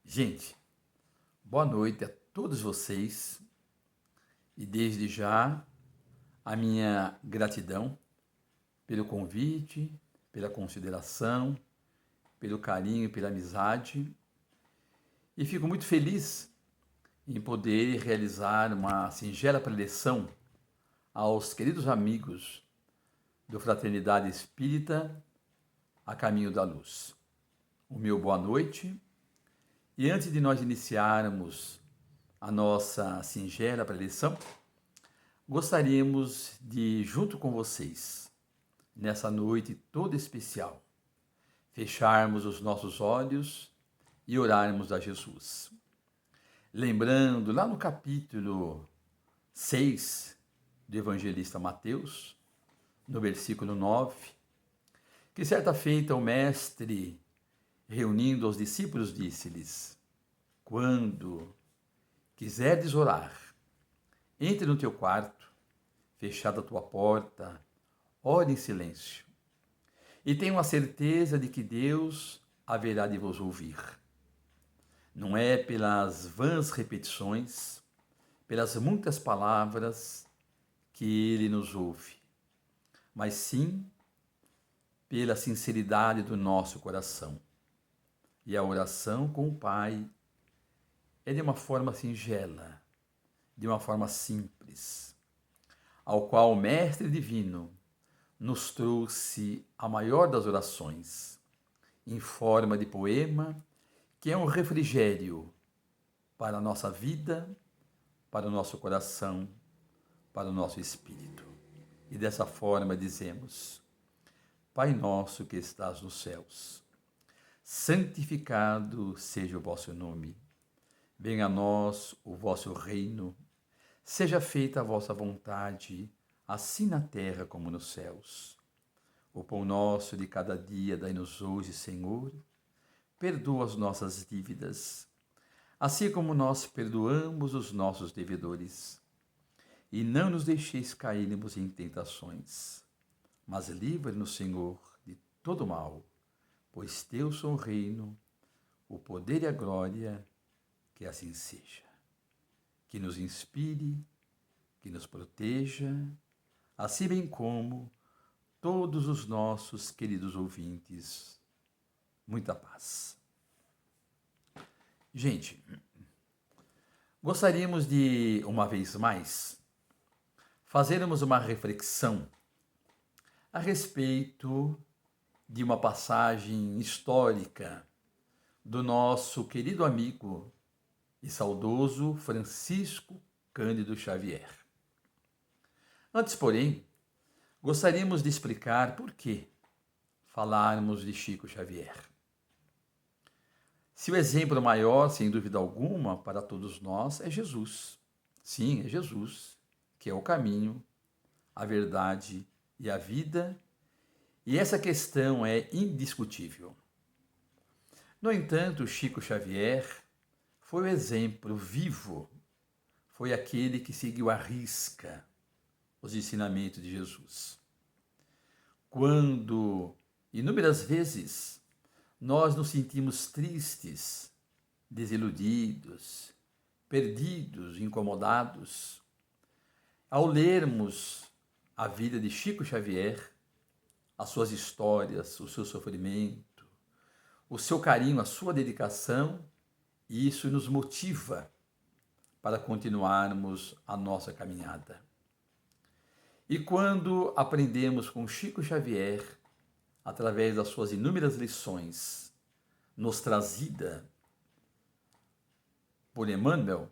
Gente, boa noite a todos vocês e desde já a minha gratidão pelo convite, pela consideração, pelo carinho e pela amizade. E fico muito feliz em poder realizar uma singela preleção aos queridos amigos do Fraternidade Espírita a Caminho da Luz. O meu boa noite. E antes de nós iniciarmos a nossa singela preleção, gostaríamos de, junto com vocês, nessa noite toda especial, fecharmos os nossos olhos e orarmos a Jesus. Lembrando lá no capítulo 6 do evangelista Mateus, no versículo 9, que certa feita o mestre, reunindo os discípulos, disse-lhes: quando quiserdes orar, entre no teu quarto, fechada a tua porta, ore em silêncio. E tenho a certeza de que Deus haverá de vos ouvir. Não é pelas vãs repetições, pelas muitas palavras que Ele nos ouve, mas sim pela sinceridade do nosso coração. E a oração com o Pai é de uma forma singela, de uma forma simples, ao qual o Mestre Divino nos trouxe a maior das orações, em forma de poema, que é um refrigério para a nossa vida, para o nosso coração, para o nosso espírito. E dessa forma dizemos: Pai nosso que estás nos céus, santificado seja o vosso nome. Venha a nós o vosso reino. Seja feita a vossa vontade, assim na terra como nos céus. O pão nosso de cada dia dai-nos hoje, Senhor. Perdoa as nossas dívidas, assim como nós perdoamos os nossos devedores. E não nos deixeis cairmos em tentações, mas livra-nos, Senhor, de todo mal, pois teu são o reino, o poder e a glória, que assim seja. Que nos inspire, que nos proteja, assim bem como todos os nossos queridos ouvintes. Muita paz. Gente, gostaríamos de, uma vez mais, fazermos uma reflexão a respeito de uma passagem histórica do nosso querido amigo e saudoso Francisco Cândido Xavier. Antes, porém, gostaríamos de explicar por que falarmos de Chico Xavier. Se o exemplo maior, sem dúvida alguma, para todos nós é Jesus. Sim, é Jesus, que é o caminho, a verdade e a vida, e essa questão é indiscutível. No entanto, Chico Xavier foi o exemplo vivo, foi aquele que seguiu à risca os ensinamentos de Jesus. Quando, inúmeras vezes, nós nos sentimos tristes, desiludidos, perdidos, incomodados, ao lermos a vida de Chico Xavier, as suas histórias, o seu sofrimento, o seu carinho, a sua dedicação, isso nos motiva para continuarmos a nossa caminhada. E quando aprendemos com Chico Xavier, através das suas inúmeras lições, nos trazida por Emmanuel,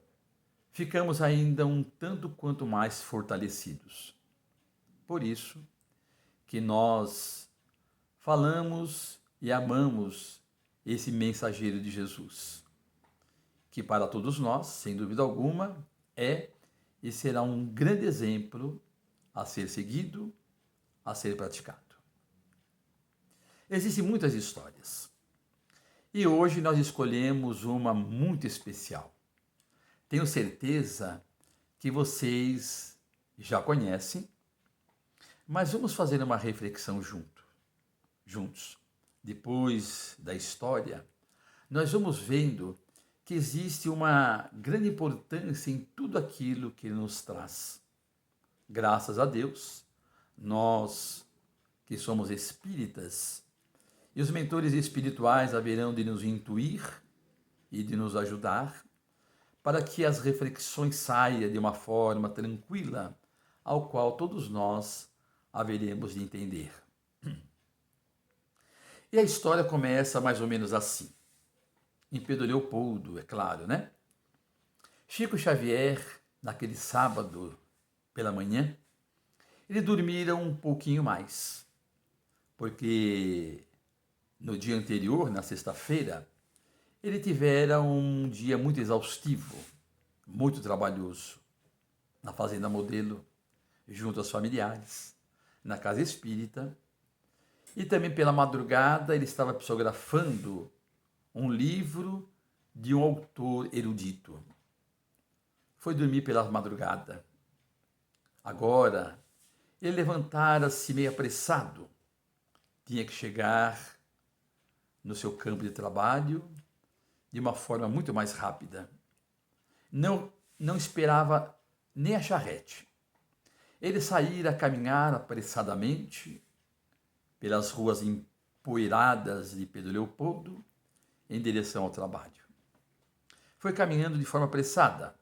ficamos ainda um tanto quanto mais fortalecidos. Por isso que nós falamos e amamos esse mensageiro de Jesus, que para todos nós, sem dúvida alguma, é e será um grande exemplo a ser seguido, a ser praticado. Existem muitas histórias e hoje nós escolhemos uma muito especial. Tenho certeza que vocês já conhecem, mas vamos fazer uma reflexão juntos. Depois da história, nós vamos vendo que existe uma grande importância em tudo aquilo que ele nos traz. Graças a Deus, nós que somos espíritas e os mentores espirituais haverão de nos intuir e de nos ajudar para que as reflexões saiam de uma forma tranquila, ao qual todos nós haveremos de entender. E a história começa mais ou menos assim. Em Pedro Leopoldo, é claro, né? Chico Xavier, naquele sábado pela manhã, ele dormira um pouquinho mais, porque no dia anterior, na sexta-feira, ele tivera um dia muito exaustivo, muito trabalhoso, na Fazenda Modelo, junto aos familiares, na casa espírita, e também pela madrugada ele estava psicografando um livro de um autor erudito. Foi dormir pela madrugada. Agora, ele levantara-se meio apressado. Tinha que chegar no seu campo de trabalho de uma forma muito mais rápida. Não esperava nem a charrete. Ele saíra a caminhar apressadamente pelas ruas empoeiradas de Pedro Leopoldo em direção ao trabalho. Foi caminhando de forma apressada,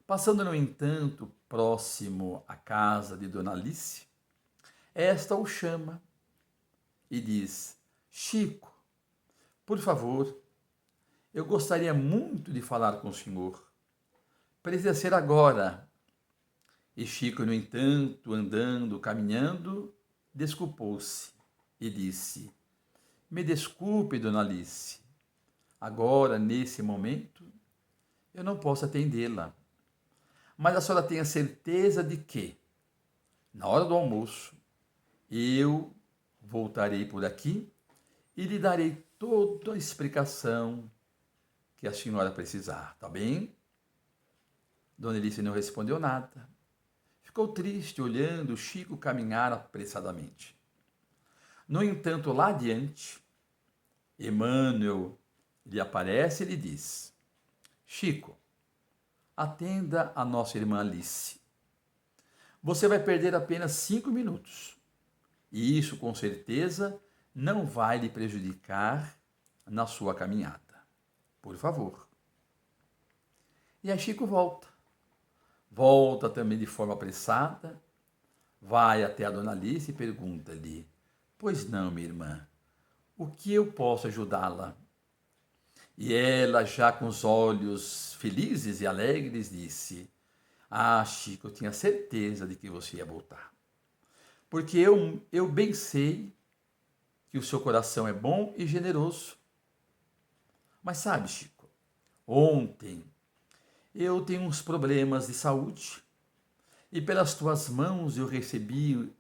passando, no entanto, próximo à casa de Dona Alice. Esta o chama e diz: Chico, por favor, eu gostaria muito de falar com o senhor. Precisa ser agora. E Chico, no entanto, andando, caminhando, desculpou-se e disse: Me desculpe, Dona Alice. Agora, nesse momento, eu não posso atendê-la. Mas a senhora tenha certeza de que, na hora do almoço, eu voltarei por aqui e lhe darei toda a explicação que a senhora precisar, tá bem? Dona Alice não respondeu nada. Ficou triste olhando Chico caminhar apressadamente. No entanto, lá adiante, Emmanuel lhe aparece e lhe diz: Chico, atenda a nossa irmã Alice. Você vai perder apenas 5 minutos. E isso, com certeza, não vai lhe prejudicar na sua caminhada. Por favor. E aí Chico volta. Volta também de forma apressada, vai até a Dona Alice e pergunta-lhe: Pois não, minha irmã, o que eu posso ajudá-la? E ela, já com os olhos felizes e alegres, disse: Ah, Chico, eu tinha certeza de que você ia voltar. Porque eu bem sei que o seu coração é bom e generoso. Mas sabe, Chico, ontem eu tenho uns problemas de saúde e pelas tuas mãos eu recebi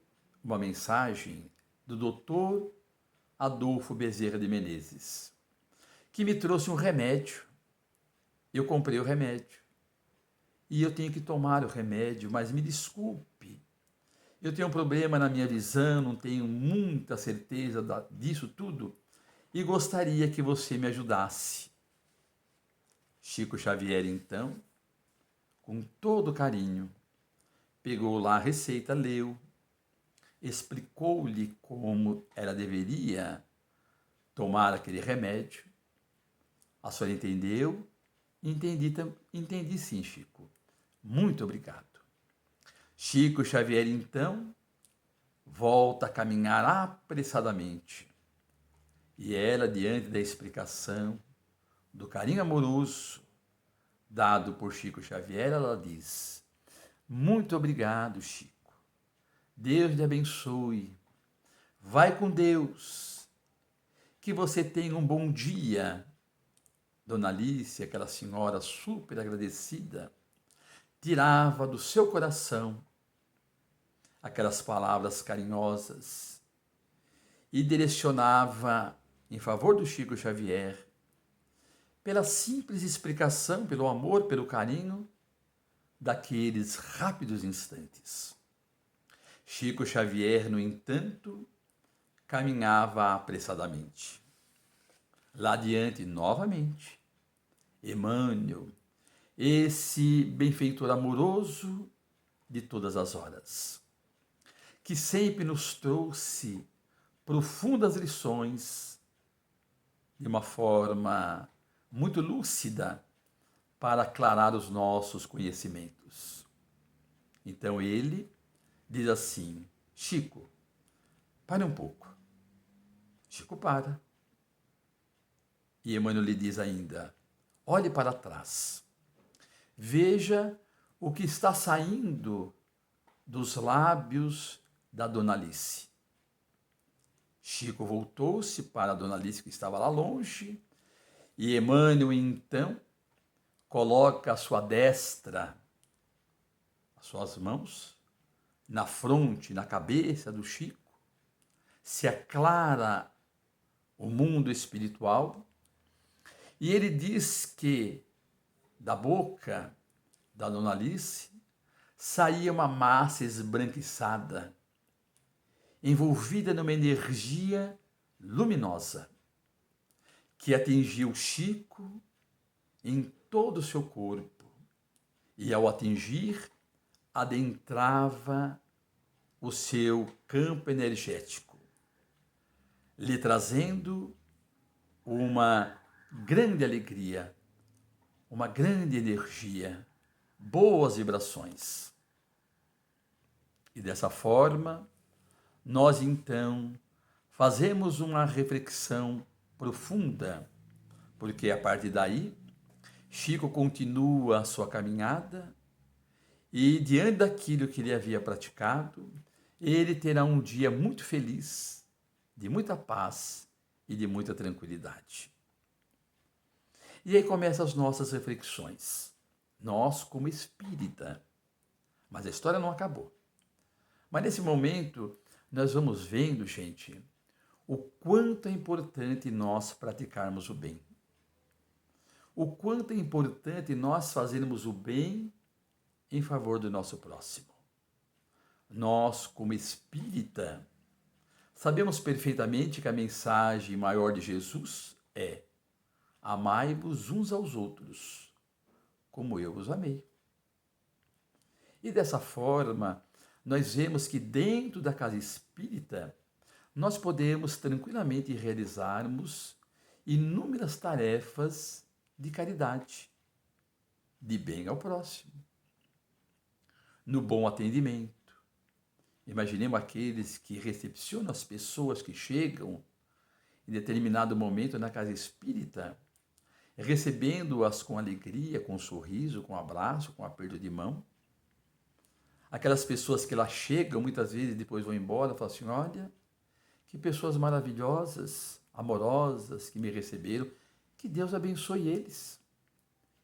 uma mensagem do doutor Adolfo Bezerra de Menezes, que me trouxe um remédio. Eu comprei o remédio e eu tenho que tomar o remédio, mas me desculpe, eu tenho um problema na minha visão, não tenho muita certeza disso tudo e gostaria que você me ajudasse. Chico Xavier, então, com todo carinho, pegou lá a receita, leu, explicou-lhe como ela deveria tomar aquele remédio. A senhora entendeu? Entendi sim, Chico. Muito obrigado. Chico Xavier, então, volta a caminhar apressadamente. E ela, diante da explicação, do carinho amoroso dado por Chico Xavier, ela diz: Muito obrigado, Chico. Deus lhe abençoe. Vai com Deus. Que você tenha um bom dia. Dona Alice, aquela senhora super agradecida, tirava do seu coração aquelas palavras carinhosas e direcionava em favor do Chico Xavier, pela simples explicação, pelo amor, pelo carinho daqueles rápidos instantes. Chico Xavier, no entanto, caminhava apressadamente. Lá adiante, novamente, Emmanuel, esse benfeitor amoroso de todas as horas, que sempre nos trouxe profundas lições de uma forma muito lúcida para aclarar os nossos conhecimentos. Então ele diz assim: Chico, pare um pouco. Chico para. E Emmanuel lhe diz ainda: olhe para trás. Veja o que está saindo dos lábios da Dona Alice. Chico voltou-se para a Dona Alice, que estava lá longe, e Emmanuel então coloca a sua destra, as suas mãos, na fronte, na cabeça do Chico, se aclara o mundo espiritual, e ele diz que da boca da Dona Alice saía uma massa esbranquiçada, envolvida numa energia luminosa, que atingia o Chico em todo o seu corpo, e ao atingir, adentrava o seu campo energético, lhe trazendo uma grande alegria, uma grande energia, boas vibrações. E dessa forma, nós então fazemos uma reflexão profunda, porque a partir daí, Chico continua a sua caminhada e, diante daquilo que ele havia praticado, ele terá um dia muito feliz, de muita paz e de muita tranquilidade. E aí começam as nossas reflexões. Nós, como espírita. Mas a história não acabou. Mas nesse momento, nós vamos vendo, gente, o quanto é importante nós praticarmos o bem. O quanto é importante nós fazermos o bem em favor do nosso próximo. Nós, como espírita, sabemos perfeitamente que a mensagem maior de Jesus é: amai-vos uns aos outros, como eu vos amei. E dessa forma, nós vemos que dentro da casa espírita, nós podemos tranquilamente realizarmos inúmeras tarefas de caridade, de bem ao próximo, no bom atendimento. Imaginemos aqueles que recepcionam as pessoas que chegam em determinado momento na casa espírita, recebendo-as com alegria, com sorriso, com abraço, com aperto de mão. Aquelas pessoas que lá chegam, muitas vezes depois vão embora, falam assim: olha, que pessoas maravilhosas, amorosas que me receberam, que Deus abençoe eles.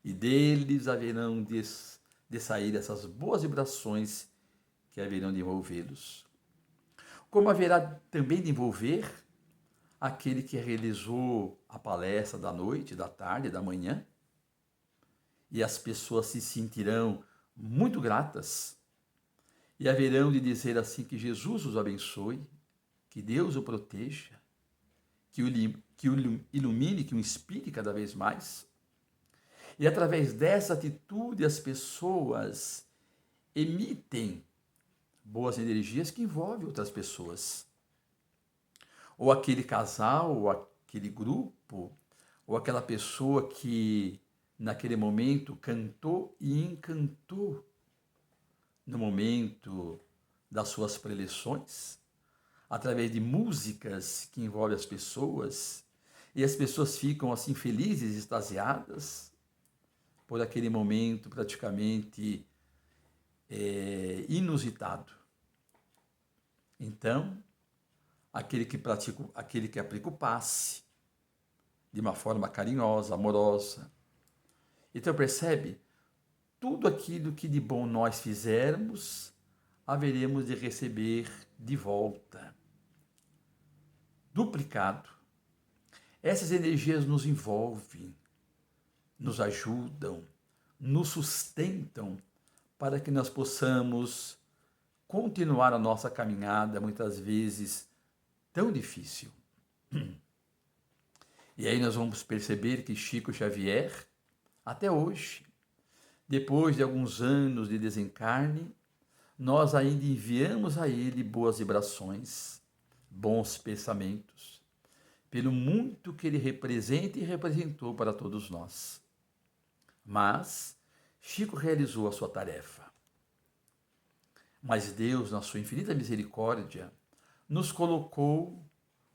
E deles haverão de sair essas boas vibrações que haverão de envolvê-los. Como haverá também de envolver aquele que realizou a palestra da noite, da tarde, da manhã, e as pessoas se sentirão muito gratas e haverão de dizer assim: que Jesus os abençoe, que Deus o proteja, que o ilumine, que o inspire cada vez mais. E através dessa atitude as pessoas emitem boas energias que envolvem outras pessoas. Ou aquele casal, ou aquele grupo, ou aquela pessoa que naquele momento cantou e encantou no momento das suas preleções, através de músicas que envolvem as pessoas, e as pessoas ficam assim felizes, extasiadas por aquele momento praticamente inusitado. Então, aquele que aplica o passe de uma forma carinhosa, amorosa. Então percebe? Tudo aquilo que de bom nós fizermos, haveremos de receber de volta, duplicado. Essas energias nos envolvem, nos ajudam, nos sustentam para que nós possamos continuar a nossa caminhada, muitas vezes tão difícil. E aí nós vamos perceber que Chico Xavier, Até hoje, depois de alguns anos de desencarne, nós ainda enviamos a ele boas vibrações, bons pensamentos, pelo muito que ele representa e representou para todos nós. Mas Chico realizou a sua tarefa. Mas Deus, na sua infinita misericórdia, nos colocou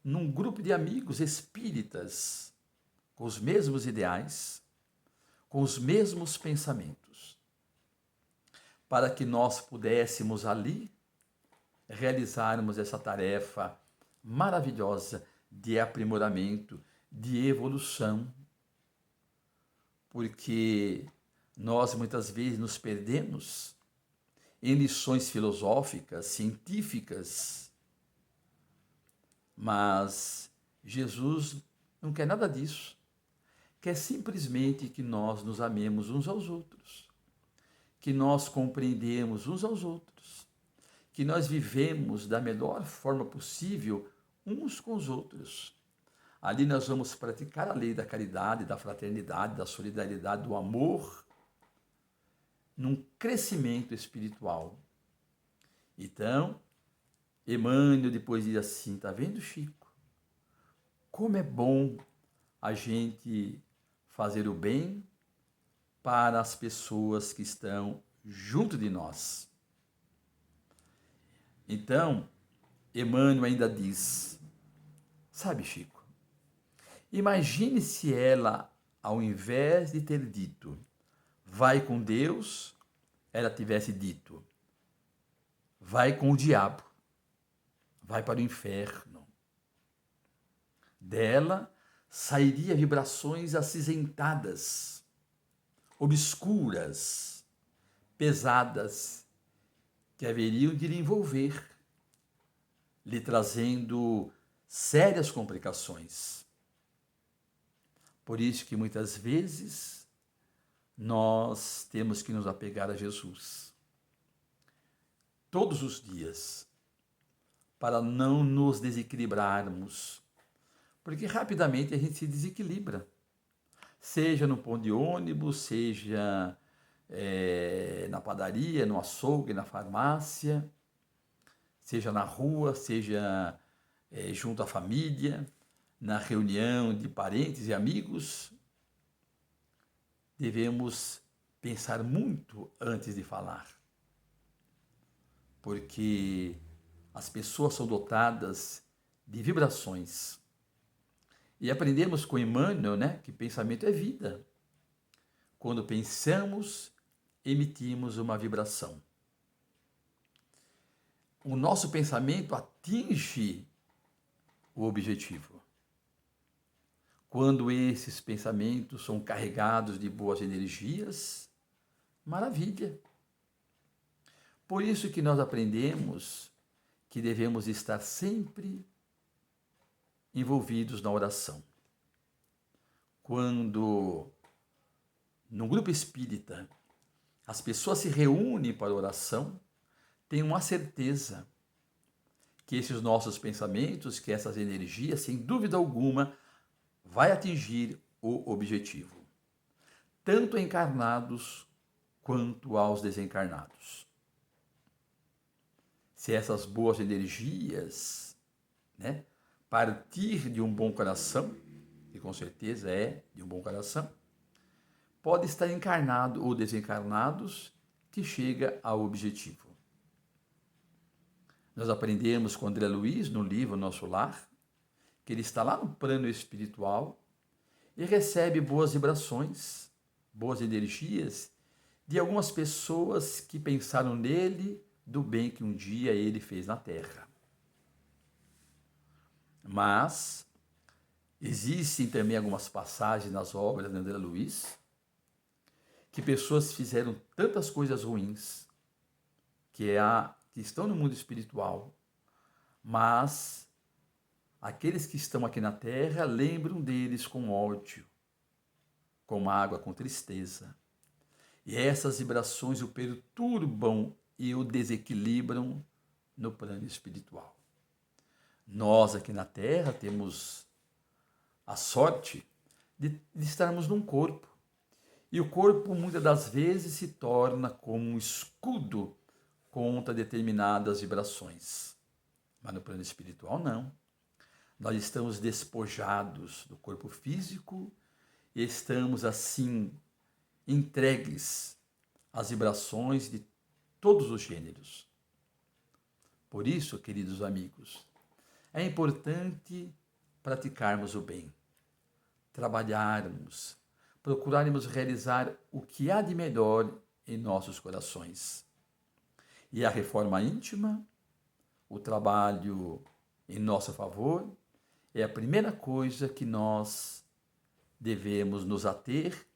num grupo de amigos espíritas com os mesmos ideais, com os mesmos pensamentos, para que nós pudéssemos ali realizarmos essa tarefa maravilhosa de aprimoramento, de evolução, porque nós muitas vezes nos perdemos em lições filosóficas, científicas, mas Jesus não quer nada disso. Quer simplesmente que nós nos amemos uns aos outros, que nós compreendemos uns aos outros, que nós vivemos da melhor forma possível uns com os outros. Ali nós vamos praticar a lei da caridade, da fraternidade, da solidariedade, do amor, num crescimento espiritual. Então, Emmanuel depois diz assim, tá vendo, Chico? Como é bom a gente fazer o bem para as pessoas que estão junto de nós. Então, Emmanuel ainda diz, sabe, Chico, imagine se ela, ao invés de ter dito, vai com Deus, ela tivesse dito, vai com o diabo, vai para o inferno. Dela sairia vibrações acinzentadas, obscuras, pesadas, que haveriam de lhe envolver, lhe trazendo sérias complicações. Por isso que muitas vezes nós temos que nos apegar a Jesus todos os dias, para não nos desequilibrarmos, porque rapidamente a gente se desequilibra, seja no ponto de ônibus, seja na padaria, no açougue, na farmácia, seja na rua, seja junto à família, na reunião de parentes e amigos. Devemos pensar muito antes de falar, porque as pessoas são dotadas de vibrações. E aprendemos com Emmanuel, né, que pensamento é vida. Quando pensamos, emitimos uma vibração. O nosso pensamento atinge o objetivo. Quando esses pensamentos são carregados de boas energias, maravilha. Por isso que nós aprendemos que devemos estar sempre envolvidos na oração. Quando, no grupo espírita, as pessoas se reúnem para a oração, tenham a certeza que esses nossos pensamentos, que essas energias, sem dúvida alguma, vai atingir o objetivo, tanto encarnados quanto aos desencarnados. Se essas boas energias, né, partir de um bom coração, e com certeza é de um bom coração, pode estar encarnado ou desencarnados que chega ao objetivo. Nós aprendemos com André Luiz, no livro Nosso Lar, que ele está lá no plano espiritual e recebe boas vibrações, boas energias de algumas pessoas que pensaram nele do bem que um dia ele fez na Terra. Mas existem também algumas passagens nas obras de André Luiz que pessoas fizeram tantas coisas ruins que estão no mundo espiritual, mas aqueles que estão aqui na Terra lembram deles com ódio, com mágoa, com tristeza. E essas vibrações o perturbam e o desequilibram no plano espiritual. Nós aqui na Terra temos a sorte de estarmos num corpo. E o corpo, muitas das vezes, se torna como um escudo contra determinadas vibrações. Mas no plano espiritual, não. Nós estamos despojados do corpo físico e estamos, assim, entregues às vibrações de todos os gêneros. Por isso, queridos amigos, é importante praticarmos o bem, trabalharmos, procurarmos realizar o que há de melhor em nossos corações. E a reforma íntima, o trabalho em nosso favor, é a primeira coisa que nós devemos nos ater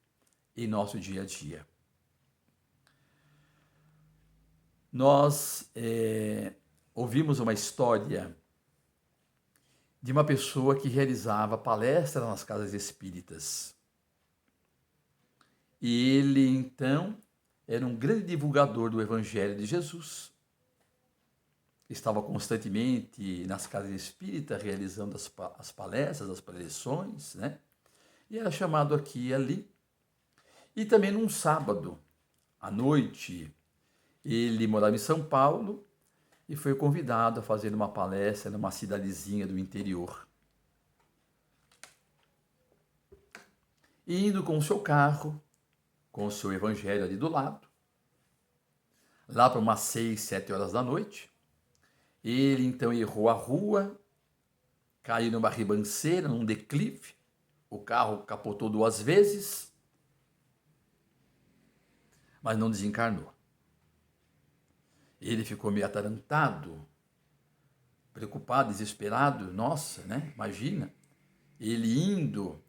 em nosso dia a dia. Nós ouvimos uma história de uma pessoa que realizava palestras nas casas espíritas. E ele, então, era um grande divulgador do Evangelho de Jesus. Estava constantemente nas casas espíritas, realizando as palestras, as preleções, né? E era chamado aqui e ali. E também num sábado, à noite, ele morava em São Paulo e foi convidado a fazer uma palestra numa cidadezinha do interior. E indo com o seu carro, com o seu evangelho ali do lado, lá para umas 6, 7 horas da noite, ele então errou a rua, caiu numa ribanceira, num declive, o carro capotou 2 vezes, mas não desencarnou. Ele ficou meio atarantado, preocupado, desesperado. Nossa, né? Imagina, ele indo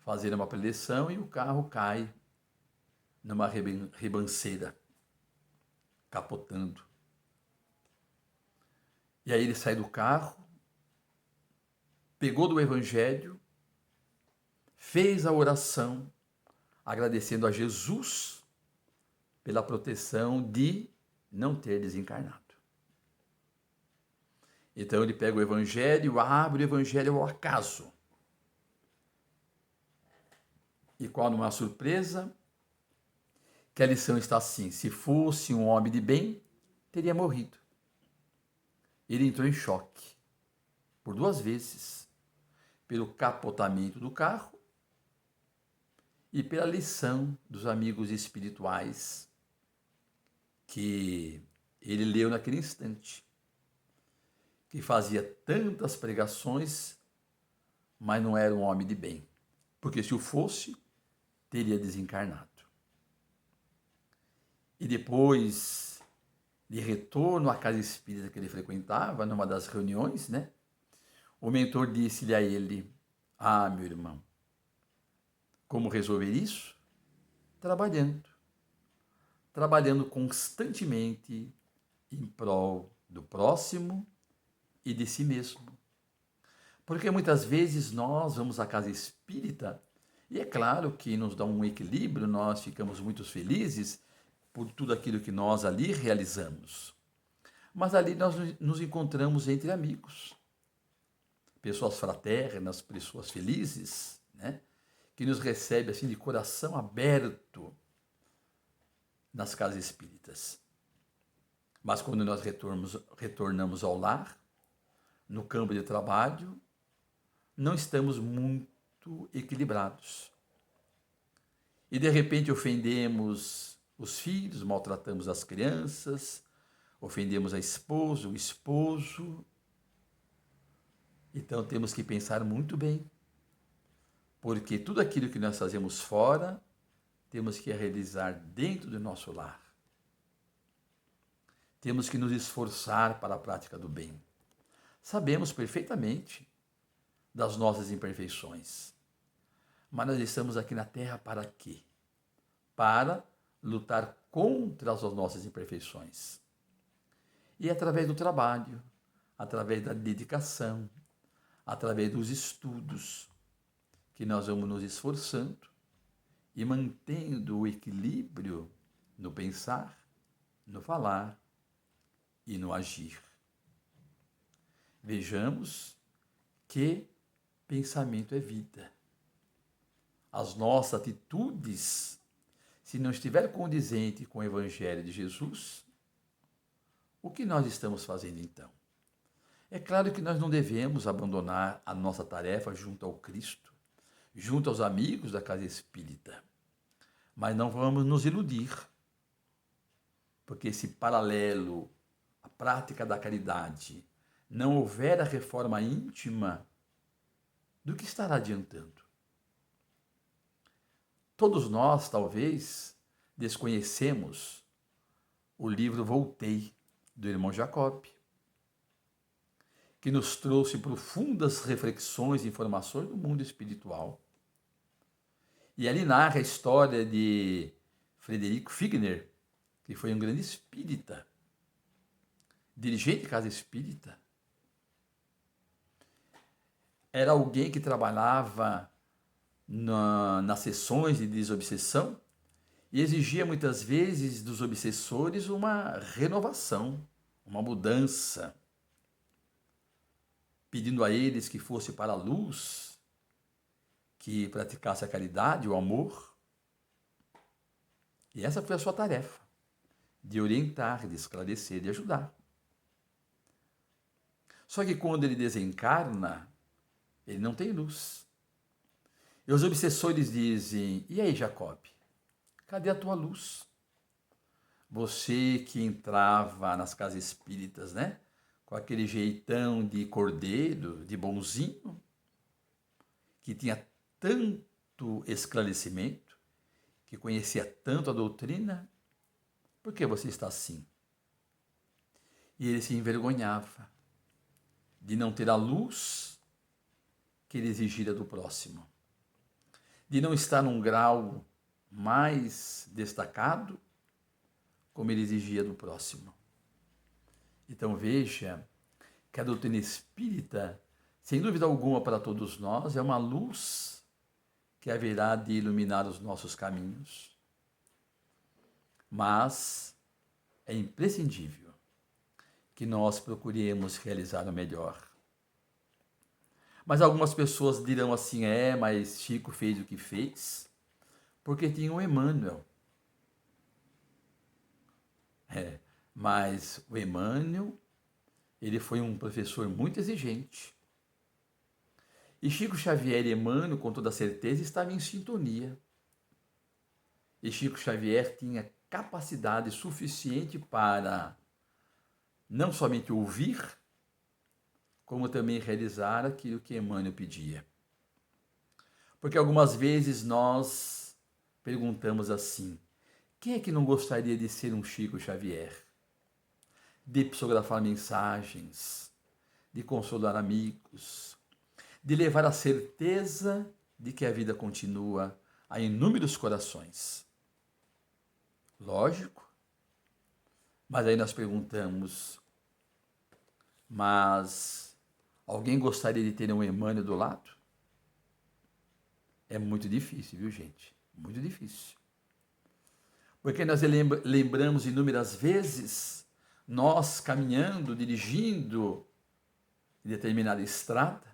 fazer uma preleção e o carro cai numa ribanceira, capotando. E aí ele sai do carro, pegou do evangelho, fez a oração, agradecendo a Jesus pela proteção de não ter desencarnado. Então ele pega o evangelho, abre o evangelho ao acaso. E qual não é a surpresa? Que a lição está assim: se fosse um homem de bem, teria morrido. Ele entrou em choque por 2 vezes, pelo capotamento do carro e pela lição dos amigos espirituais que ele leu naquele instante, que fazia tantas pregações, mas não era um homem de bem, porque se o fosse, teria desencarnado. E depois de retorno à casa espírita que ele frequentava, numa das reuniões, né? O mentor disse-lhe a ele: ah, meu irmão, como resolver isso? Trabalhando constantemente em prol do próximo e de si mesmo. Porque muitas vezes nós vamos à casa espírita e é claro que nos dá um equilíbrio, nós ficamos muito felizes por tudo aquilo que nós ali realizamos. Mas ali nós nos encontramos entre amigos, pessoas fraternas, pessoas felizes, né? Que nos recebem assim de coração aberto nas casas espíritas. Mas quando nós retornamos ao lar, no campo de trabalho, não estamos muito equilibrados. E de repente ofendemos os filhos, maltratamos as crianças, ofendemos a esposa, o esposo. Então temos que pensar muito bem, porque tudo aquilo que nós fazemos fora, temos que realizar dentro do nosso lar. Temos que nos esforçar para a prática do bem. Sabemos perfeitamente das nossas imperfeições, mas nós estamos aqui na Terra para quê? Para lutar contra as nossas imperfeições. E através do trabalho, através da dedicação, através dos estudos, que nós vamos nos esforçando e mantendo o equilíbrio no pensar, no falar e no agir. Vejamos que pensamento é vida. As nossas atitudes se não estiver condizente com o Evangelho de Jesus, o que nós estamos fazendo então? É claro que nós não devemos abandonar a nossa tarefa junto ao Cristo, junto aos amigos da casa espírita, mas não vamos nos iludir, porque esse paralelo, a prática da caridade, não houver a reforma íntima, do que estará adiantando? Todos nós, talvez, desconhecemos o livro Voltei, do irmão Jacob, que nos trouxe profundas reflexões e informações do mundo espiritual. E ali narra a história de Frederico Figner, que foi um grande espírita, dirigente de casa espírita. Era alguém que trabalhava nas sessões de desobsessão e exigia muitas vezes dos obsessores uma renovação, uma mudança, pedindo a eles que fosse para a luz, que praticasse a caridade, o amor. E essa foi a sua tarefa, de orientar, de esclarecer, de ajudar. Só que quando ele desencarna, ele não tem luz. E os obsessores dizem: e aí, Jacob, cadê a tua luz? Você que entrava nas casas espíritas, né? Com aquele jeitão de cordeiro, de bonzinho, que tinha tanto esclarecimento, que conhecia tanto a doutrina, por que você está assim? E ele se envergonhava de não ter a luz que ele exigira do próximo, de não estar num grau mais destacado como ele exigia do próximo. Então veja que a doutrina espírita, sem dúvida alguma para todos nós, é uma luz que haverá de iluminar os nossos caminhos. Mas é imprescindível que nós procuremos realizar o melhor. Mas algumas pessoas dirão assim: mas Chico fez o que fez porque tinha o Emmanuel. Mas o Emmanuel, ele foi um professor muito exigente. E Chico Xavier e Emmanuel, com toda certeza, estavam em sintonia. E Chico Xavier tinha capacidade suficiente para não somente ouvir, como também realizar aquilo que Emmanuel pedia. Porque algumas vezes nós perguntamos assim: quem é que não gostaria de ser um Chico Xavier? De psicografar mensagens, de consolar amigos, de levar a certeza de que a vida continua a inúmeros corações. Lógico, mas aí nós perguntamos: mas alguém gostaria de ter um Emmanuel do lado? É muito difícil, viu, gente? Muito difícil. Porque nós lembramos inúmeras vezes, nós caminhando, dirigindo em determinada estrada,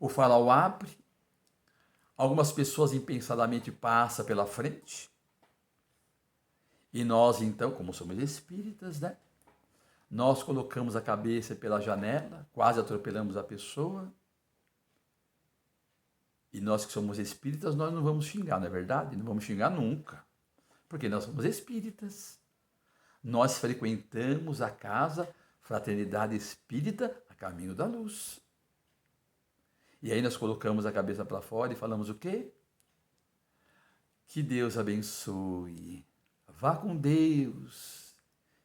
o farol abre, algumas pessoas impensadamente passam pela frente, e nós então, como somos espíritas, né? Nós colocamos a cabeça pela janela, quase atropelamos a pessoa, e nós que somos espíritas, nós não vamos xingar, não é verdade? Não vamos xingar nunca, porque nós somos espíritas. Nós frequentamos a casa Fraternidade Espírita a caminho da luz. E aí nós colocamos a cabeça para fora e falamos o quê? Que Deus abençoe. Vá com Deus.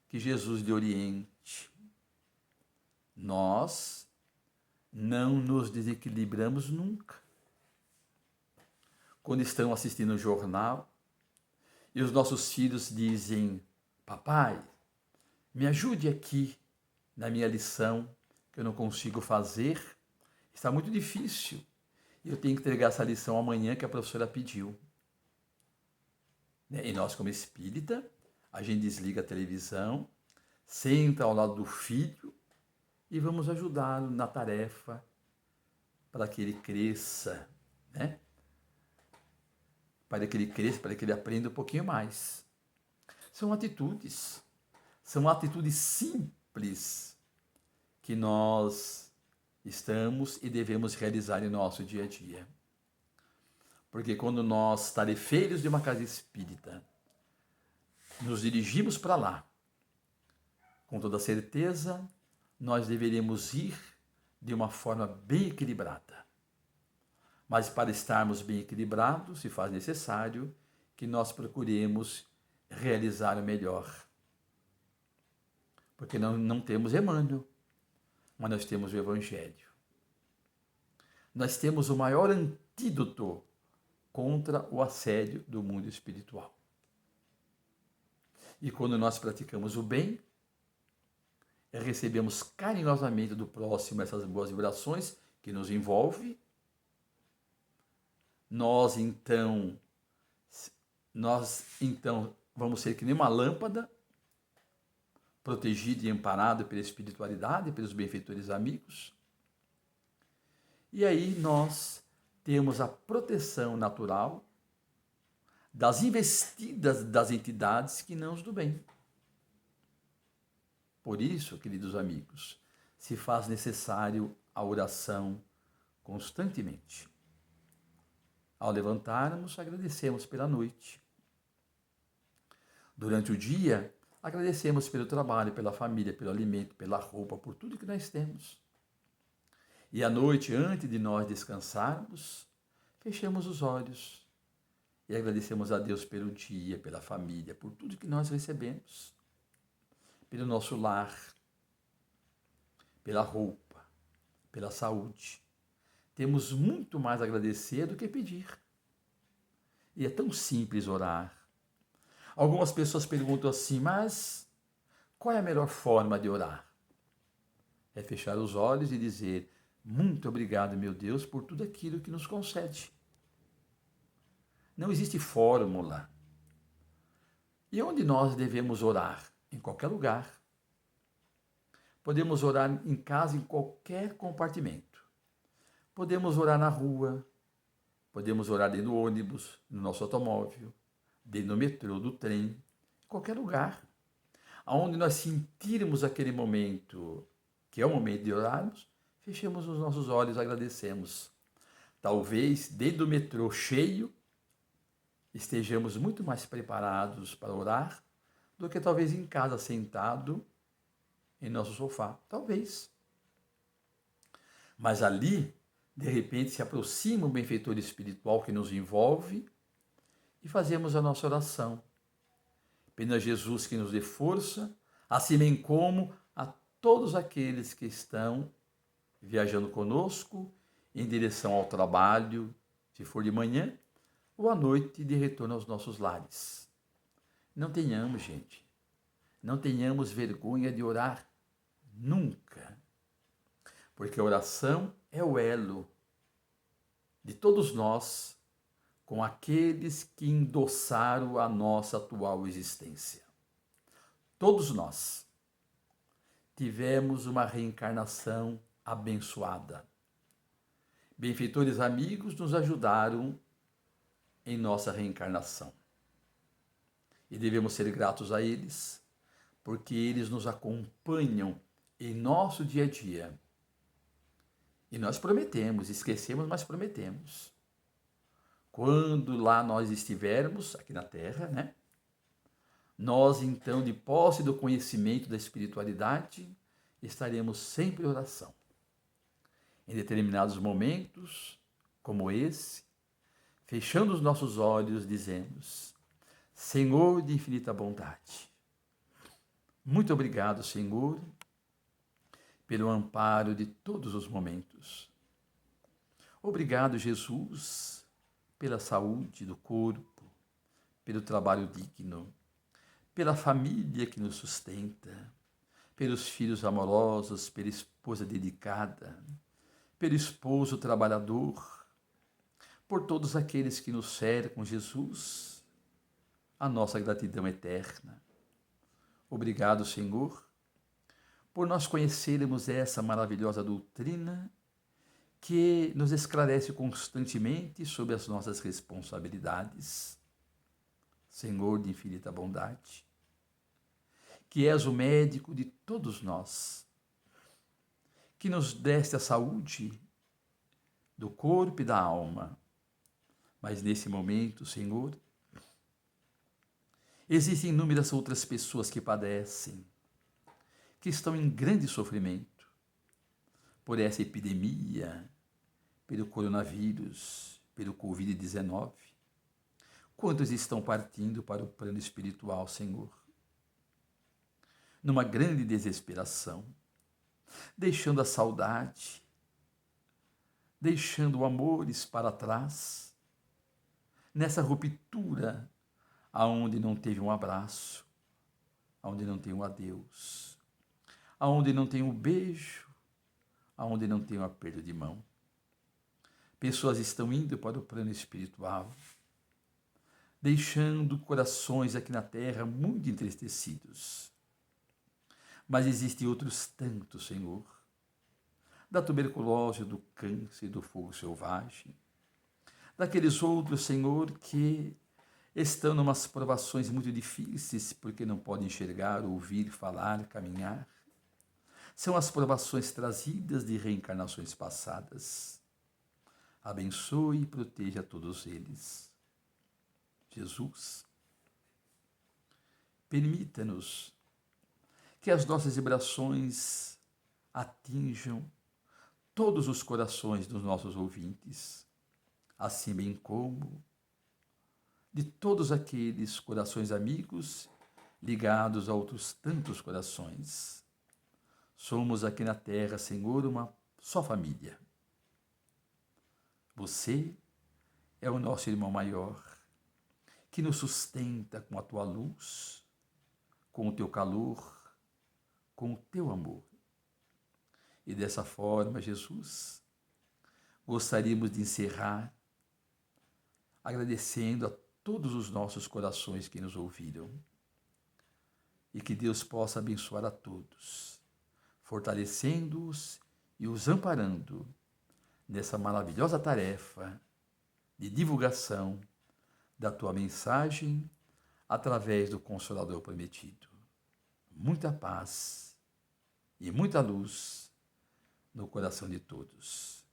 Que Jesus lhe oriente. Nós não nos desequilibramos nunca. Quando estão assistindo o jornal e os nossos filhos dizem: papai, me ajude aqui na minha lição que eu não consigo fazer, está muito difícil e eu tenho que entregar essa lição amanhã que a professora pediu. E nós, como espírita, a gente desliga a televisão, senta ao lado do filho e vamos ajudá-lo na tarefa para que ele cresça, né? para que ele cresça, para que ele aprenda um pouquinho mais. São atitudes simples que nós estamos e devemos realizar em nosso dia a dia. Porque quando nós, tarefeiros de uma casa espírita, nos dirigimos para lá, com toda certeza, nós deveríamos ir de uma forma bem equilibrada. Mas para estarmos bem equilibrados, se faz necessário que nós procuremos realizar o melhor. Porque não temos Emmanuel, mas nós temos o Evangelho. Nós temos o maior antídoto contra o assédio do mundo espiritual. E quando nós praticamos o bem, recebemos carinhosamente do próximo essas boas vibrações que nos envolvem. Nós então vamos ser que nem uma lâmpada, protegido e amparado pela espiritualidade, pelos benfeitores amigos. E aí nós temos a proteção natural das investidas das entidades que não nos do bem. Por isso, queridos amigos, se faz necessário a oração constantemente. Ao levantarmos, agradecemos pela noite. Durante o dia, agradecemos pelo trabalho, pela família, pelo alimento, pela roupa, por tudo que nós temos. E à noite, antes de nós descansarmos, fechamos os olhos e agradecemos a Deus pelo dia, pela família, por tudo que nós recebemos, pelo nosso lar, pela roupa, pela saúde. Temos muito mais a agradecer do que pedir. E é tão simples orar. Algumas pessoas perguntam assim, mas qual é a melhor forma de orar? É fechar os olhos e dizer, muito obrigado, meu Deus, por tudo aquilo que nos concede. Não existe fórmula. E onde nós devemos orar? Em qualquer lugar. Podemos orar em casa, em qualquer compartimento. Podemos orar na rua, podemos orar dentro do ônibus, no nosso automóvel, dentro do metrô, do trem, em qualquer lugar. Onde nós sentirmos aquele momento, que é o momento de orarmos, fechemos os nossos olhos e agradecemos. Talvez dentro do metrô cheio, estejamos muito mais preparados para orar do que talvez em casa sentado em nosso sofá. Talvez. Mas ali, de repente, se aproxima um benfeitor espiritual que nos envolve e fazemos a nossa oração. Pedindo a Jesus que nos dê força, assim bem como a todos aqueles que estão viajando conosco em direção ao trabalho, se for de manhã, ou à noite de retorno aos nossos lares. Não tenhamos, gente, não tenhamos vergonha de orar nunca, porque a oração é o elo de todos nós com aqueles que endossaram a nossa atual existência. Todos nós tivemos uma reencarnação abençoada. Benfeitores amigos nos ajudaram em nossa reencarnação. E devemos ser gratos a eles, porque eles nos acompanham em nosso dia a dia. E nós prometemos, esquecemos, mas prometemos. Quando lá nós estivermos, aqui na Terra, né? Nós, então, de posse do conhecimento da espiritualidade, estaremos sempre em oração. Em determinados momentos, como esse, fechando os nossos olhos, dizemos, Senhor de infinita bondade, muito obrigado, Senhor, pelo amparo de todos os momentos. Obrigado, Jesus, pela saúde do corpo, pelo trabalho digno, pela família que nos sustenta, pelos filhos amorosos, pela esposa dedicada, pelo esposo trabalhador, por todos aqueles que nos cercam, Jesus, a nossa gratidão eterna. Obrigado, Senhor, por nós conhecermos essa maravilhosa doutrina que nos esclarece constantemente sobre as nossas responsabilidades, Senhor de infinita bondade, que és o médico de todos nós, que nos deste a saúde do corpo e da alma. Mas nesse momento, Senhor, existem inúmeras outras pessoas que padecem, que estão em grande sofrimento por essa epidemia, pelo coronavírus, pelo Covid-19. Quantos estão partindo para o plano espiritual, Senhor? Numa grande desesperação, deixando a saudade, deixando amores para trás, nessa ruptura, aonde não teve um abraço, aonde não tem um adeus, aonde não tem um beijo, aonde não tem um aperto de mão. Pessoas estão indo para o plano espiritual, deixando corações aqui na terra muito entristecidos. Mas existem outros tantos, Senhor, da tuberculose, do câncer, do fogo selvagem, daqueles outros, Senhor, que estão em umas provações muito difíceis porque não podem enxergar, ouvir, falar, caminhar. São as provações trazidas de reencarnações passadas. Abençoe e proteja todos eles. Jesus, permita-nos que as nossas vibrações atinjam todos os corações dos nossos ouvintes, assim bem como de todos aqueles corações amigos ligados a outros tantos corações. Somos aqui na terra, Senhor, uma só família. Você é o nosso irmão maior, que nos sustenta com a tua luz, com o teu calor, com o teu amor. E dessa forma, Jesus, gostaríamos de encerrar agradecendo a todos os nossos corações que nos ouviram. E que Deus possa abençoar a todos, fortalecendo-os e os amparando nessa maravilhosa tarefa de divulgação da tua mensagem através do Consolador prometido. Muita paz e muita luz no coração de todos.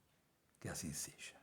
Que assim seja.